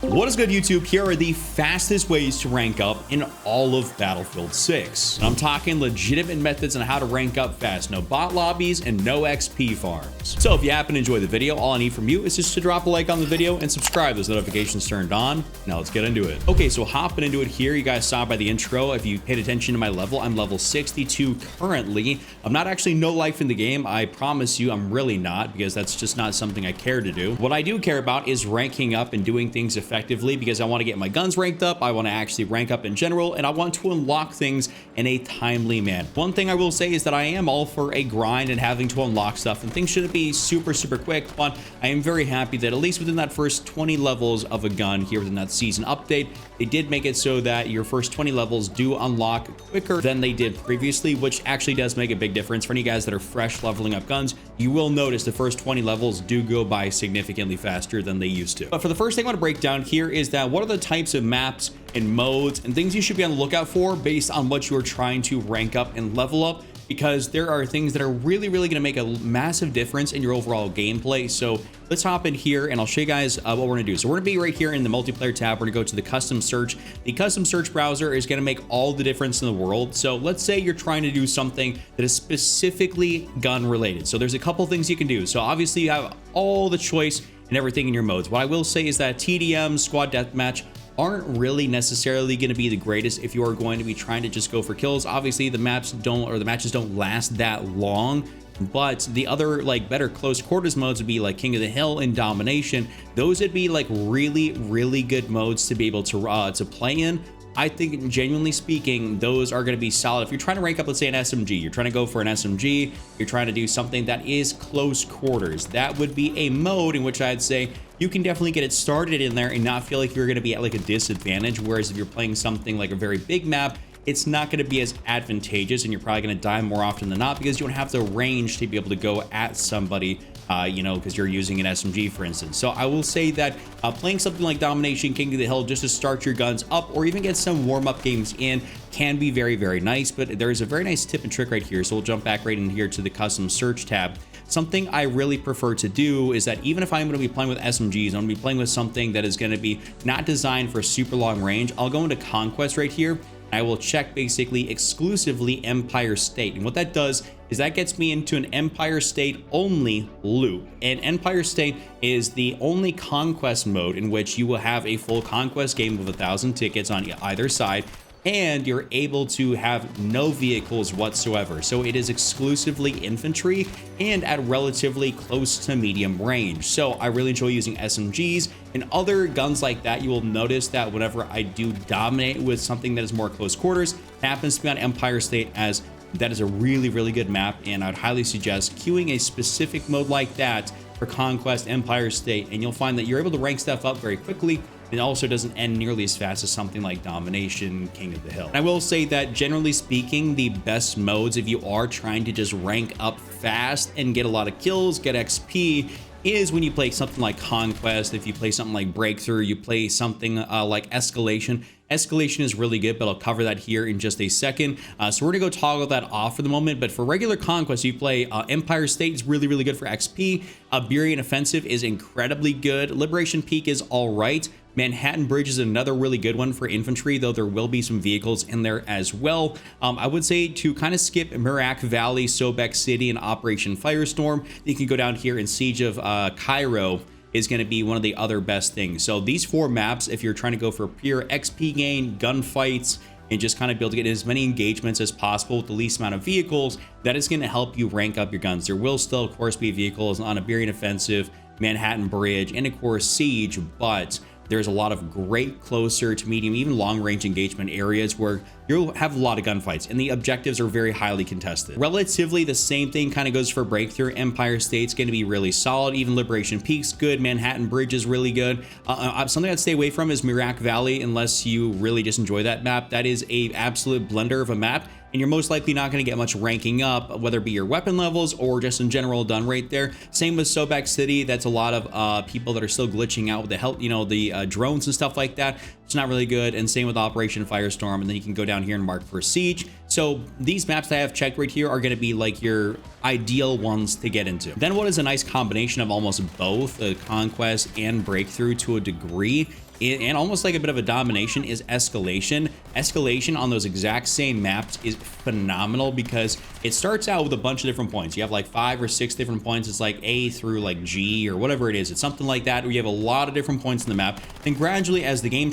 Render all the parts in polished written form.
What is good, YouTube? Here are the fastest ways to rank up in all of Battlefield 6. And I'm talking legitimate methods on how to rank up fast. No bot lobbies and no XP farms. So if you happen to enjoy the video, all I need from you is just to drop a like on the video and subscribe. Those notifications turned on. Now let's get into it. Okay, so hopping into it here, you guys saw by the intro, if you paid attention to my level, I'm level 62 currently. I'm not actually no life in the game. I promise you I'm really not, because that's just not something I care to do. What I do care about is ranking up and doing things effectively, because I want to get my guns ranked up, I want to actually rank up in general, and I want to unlock things in a timely manner. One thing I will say is that I am all for a grind and having to unlock stuff, and things shouldn't be super quick, but I am very happy that at least within that first 20 levels of a gun here within that season update, they did make it so that your first 20 levels do unlock quicker than they did previously, which actually does make a big difference. For any guys that are fresh leveling up guns, you will notice the first 20 levels do go by significantly faster than they used to. But for the first thing I want to break down here is that what are the types of maps and modes and things you should be on the lookout for based on what you're trying to rank up and level up, because there are things that are really going to make a massive difference in your overall gameplay. So let's hop in here and I'll show you guys what we're gonna do. So we're gonna be right here in the multiplayer tab. We're gonna go to the custom search. The custom search browser is gonna make all the difference in the world. So let's say you're trying to do something that is specifically gun related. So there's a couple things you can do. So obviously you have all the choice and everything in your modes. What I will say is that TDM, squad deathmatch, aren't really necessarily going to be the greatest if you are going to be trying to just go for kills. Obviously the maps don't, or the matches don't last that long, but the other like better close quarters modes would be like King of the Hill and Domination. Those would be like really good modes to be able to play in. I think, genuinely speaking, those are going to be solid. If you're trying to rank up, let's say an SMG, you're trying to go for an SMG, you're trying to do something that is close quarters, that would be a mode in which I'd say you can definitely get it started in there and not feel like you're going to be at like a disadvantage. Whereas if you're playing something like a very big map, it's not going to be as advantageous and you're probably going to die more often than not, because you don't have the range to be able to go at somebody, you know, because you're using an SMG, for instance. So I will say that playing something like Domination, King of the Hill, just to start your guns up or even get some warm-up games in can be very nice. But there's a very nice tip and trick right here. So we'll jump back right in here to the custom search tab. Something I really prefer to do is that even if I'm going to be playing with SMGs, I'm going to be playing with something that is going to be not designed for super long range, I'll go into Conquest right here. I will check basically exclusively Empire State. And what that does is that gets me into an Empire State only loop. And Empire State is the only conquest mode in which you will have a full conquest game with 1,000 tickets on either side, and you're able to have no vehicles whatsoever. So it is exclusively infantry and at relatively close to medium range. So I really enjoy using SMGs and other guns like that. You will notice that whenever I do dominate with something that is more close quarters, it happens to be on Empire State, as that is a really good map, and I'd highly suggest queuing a specific mode like that for Conquest Empire State, and you'll find that you're able to rank stuff up very quickly. It also doesn't end nearly as fast as something like Domination, King of the Hill. And I will say that generally speaking, the best modes, if you are trying to just rank up fast and get a lot of kills, get XP, is when you play something like Conquest. If you play something like Breakthrough, you play something like Escalation. Escalation is really good, but I'll cover that here in just a second. So we're gonna go toggle that off for the moment. But for regular Conquest, you play Empire State is really good for XP. Iberian Offensive is incredibly good. Liberation Peak is all right. Manhattan Bridge is another really good one for infantry, though there will be some vehicles in there as well. I would say to kind of skip Merak Valley, Sobek City, and Operation Firestorm. You can go down here and Siege of Cairo is going to be one of the other best things. So these four maps, if you're trying to go for pure XP gain, gunfights, and just kind of be able to get as many engagements as possible with the least amount of vehicles, that is going to help you rank up your guns. There will still, of course, be vehicles on Iberian Offensive, Manhattan Bridge, and of course Siege, but there's a lot of great closer to medium, even long range engagement areas where you'll have a lot of gunfights and the objectives are very highly contested. Relatively the same thing kind of goes for Breakthrough. Empire State's going to be really solid. Even Liberation Peak's good. Manhattan Bridge is really good. Something I'd stay away from is Merak Valley unless you really just enjoy that map. That is a absolute blender of a map, and you're most likely not going to get much ranking up, whether it be your weapon levels or just in general done right there. Same with Sobek City. That's a lot of people that are still glitching out with the help, you know, the drones and stuff like that. It's not really good. And same with Operation Firestorm. And then you can go down here and mark for Siege. So these maps that I have checked right here are going to be like your ideal ones to get into. Then what is a nice combination of almost both conquest and breakthrough to a degree, and almost like a bit of a domination, is escalation. Escalation on those exact same maps is phenomenal because it starts out with a bunch of different points. You have like 5 or 6 different points. It's like A through like G or whatever it is. It's something like that where you have a lot of different points in the map. And gradually as the game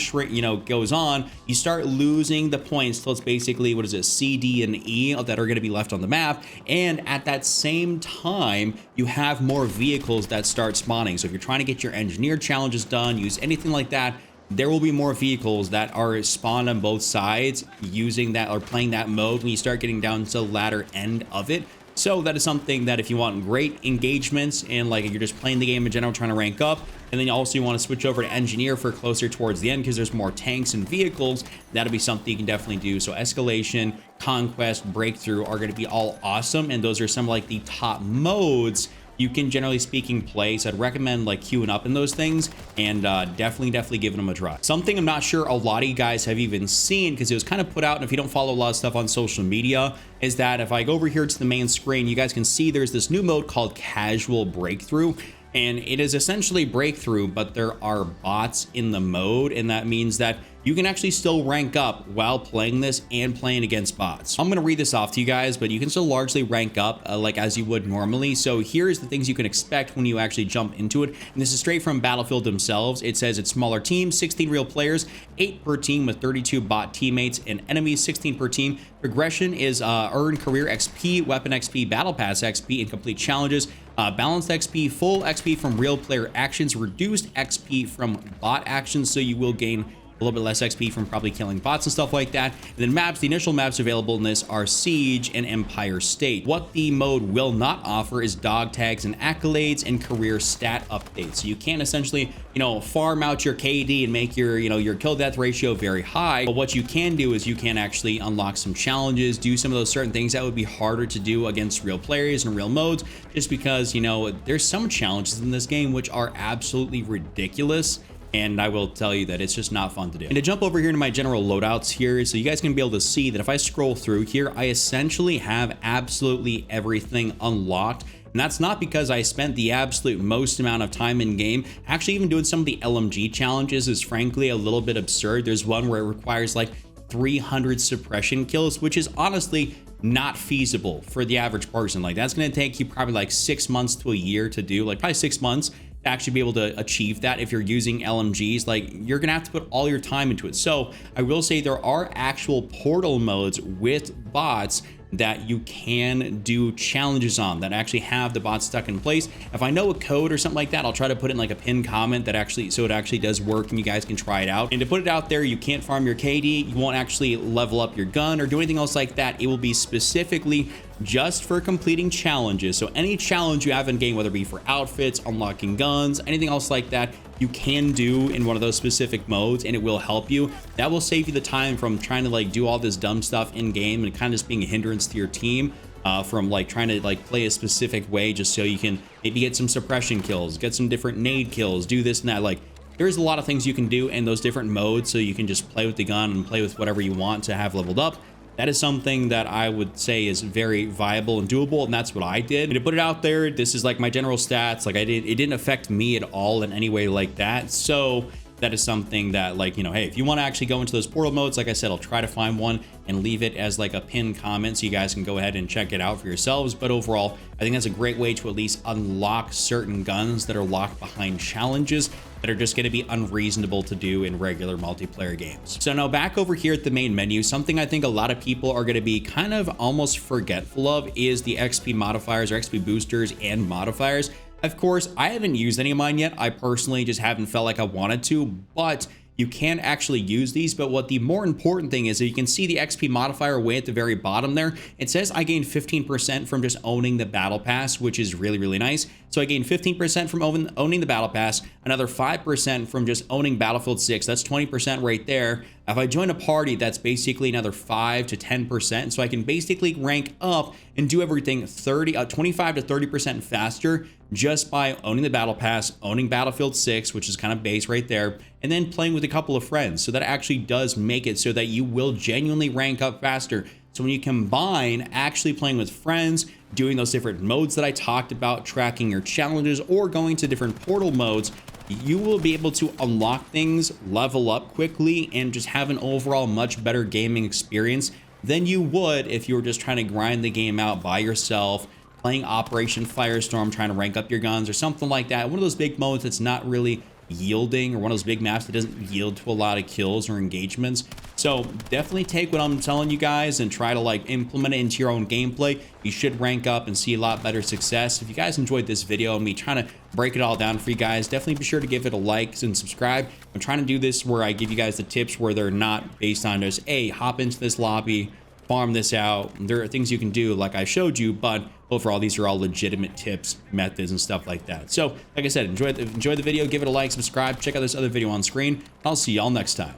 goes on, you start losing the points till it's basically, what is it, C, D, and E that are going to be left on the map. And at that same time, you have more vehicles that start spawning. So if you're trying to get your engineer challenges done, use anything like that, there will be more vehicles that are spawned on both sides using that or playing that mode when you start getting down to the latter end of it. So that is something that if you want great engagements and like you're just playing the game in general, trying to rank up, and then you want to switch over to engineer for closer towards the end because there's more tanks and vehicles, that'll be something you can definitely do. So escalation, conquest, breakthrough are going to be all awesome, and those are some like the top modes you can generally speaking play. So I'd recommend like queuing up in those things and definitely giving them a try. Something I'm not sure a lot of you guys have even seen because it was kind of put out, and if you don't follow a lot of stuff on social media, is that if I go over here to the main screen, you guys can see there's this new mode called casual breakthrough. And it is essentially breakthrough, but there are bots in the mode, and that means that you can actually still rank up while playing this and playing against bots. I'm going to read this off to you guys, but you can still largely rank up like as you would normally. So here's the things you can expect when you actually jump into it. And this is straight from Battlefield themselves. It says it's smaller teams, 16 real players, 8 per team with 32 bot teammates and enemies, 16 per team. Progression is earn career XP, weapon XP, battle pass XP, and complete challenges. Balanced XP, full XP from real player actions, reduced XP from bot actions, so you will gain a little bit less XP from probably killing bots and stuff like that. And then maps, the initial maps available in this are Siege and Empire State. What the mode will not offer is dog tags and accolades and career stat updates. So you can't essentially, farm out your KD and make your, your kill death ratio very high. But what you can do is you can actually unlock some challenges, do some of those certain things that would be harder to do against real players and real modes, just because, there's some challenges in this game which are absolutely ridiculous. And I will tell you that it's just not fun to do. And to jump over here to my general loadouts here, so you guys can be able to see that if I scroll through here, I essentially have absolutely everything unlocked. And that's not because I spent the absolute most amount of time in game. Actually, even doing some of the LMG challenges is frankly a little bit absurd. There's one where it requires like 300 suppression kills, which is honestly not feasible for the average person. Like that's going to take you probably like 6 months to a year to do, like probably 6 months. Actually be able to achieve that. If you're using LMGs, like you're gonna have to put all your time into it. So I will say there are actual portal modes with bots that you can do challenges on that actually have the bots stuck in place. If I know a code or something like that, I'll try to put it in like a pinned comment that actually, so it actually does work and you guys can try it out. And to put it out there, you can't farm your KD, you won't actually level up your gun or do anything else like that. It will be specifically just for completing challenges. So any challenge you have in game, whether it be for outfits, unlocking guns, anything else like that, you can do in one of those specific modes and it will help you. That will save you the time from trying to like do all this dumb stuff in game and kind of just being a hindrance to your team from like trying to like play a specific way just so you can maybe get some suppression kills, get some different nade kills, do this and that. Like there's a lot of things you can do in those different modes so you can just play with the gun and play with whatever you want to have leveled up. That is something that I would say is very viable and doable, and that's what I did. And to put it out there, this is like my general stats. Like it didn't affect me at all in any way like that. So that is something that like, hey, if you want to actually go into those portal modes, like I said, I'll try to find one and leave it as like a pinned comment so you guys can go ahead and check it out for yourselves. But overall, I think that's a great way to at least unlock certain guns that are locked behind challenges that are just going to be unreasonable to do in regular multiplayer games. So now back over here at the main menu, something I think a lot of people are going to be kind of almost forgetful of is the XP modifiers or XP boosters and modifiers. Of course, I haven't used any of mine yet. I personally just haven't felt like I wanted to, but you can actually use these. But what the more important thing is that you can see the XP modifier way at the very bottom there. It says I gained 15% from just owning the battle pass, which is really, really nice. So I gained 15% from owning the battle pass, another 5% from just owning Battlefield 6. That's 20% right there. If I join a party, that's basically another 5 to 10%. So I can basically rank up and do everything 25 to 30% faster just by owning the battle pass, owning Battlefield 6, which is kind of base right there, and then playing with a couple of friends. So that actually does make it so that you will genuinely rank up faster. So when you combine actually playing with friends, doing those different modes that I talked about, tracking your challenges, or going to different portal modes, you will be able to unlock things, level up quickly, and just have an overall much better gaming experience than you would if you were just trying to grind the game out by yourself, playing Operation Firestorm, trying to rank up your guns or something like that. One of those big modes that's not really yielding, or one of those big maps that doesn't yield to a lot of kills or engagements. So definitely take what I'm telling you guys and try to like implement it into your own gameplay. You should rank up and see a lot better success. If you guys enjoyed this video and me trying to break it all down for you guys, definitely be sure to give it a like and subscribe. I'm trying to do this where I give you guys the tips where they're not based on just, hey, hop into this lobby, farm this out. There are things you can do like I showed you, but overall these are all legitimate tips, methods, and stuff like that. So like I said, enjoy the video, give it a like, subscribe, check out this other video on screen. I'll see y'all next time.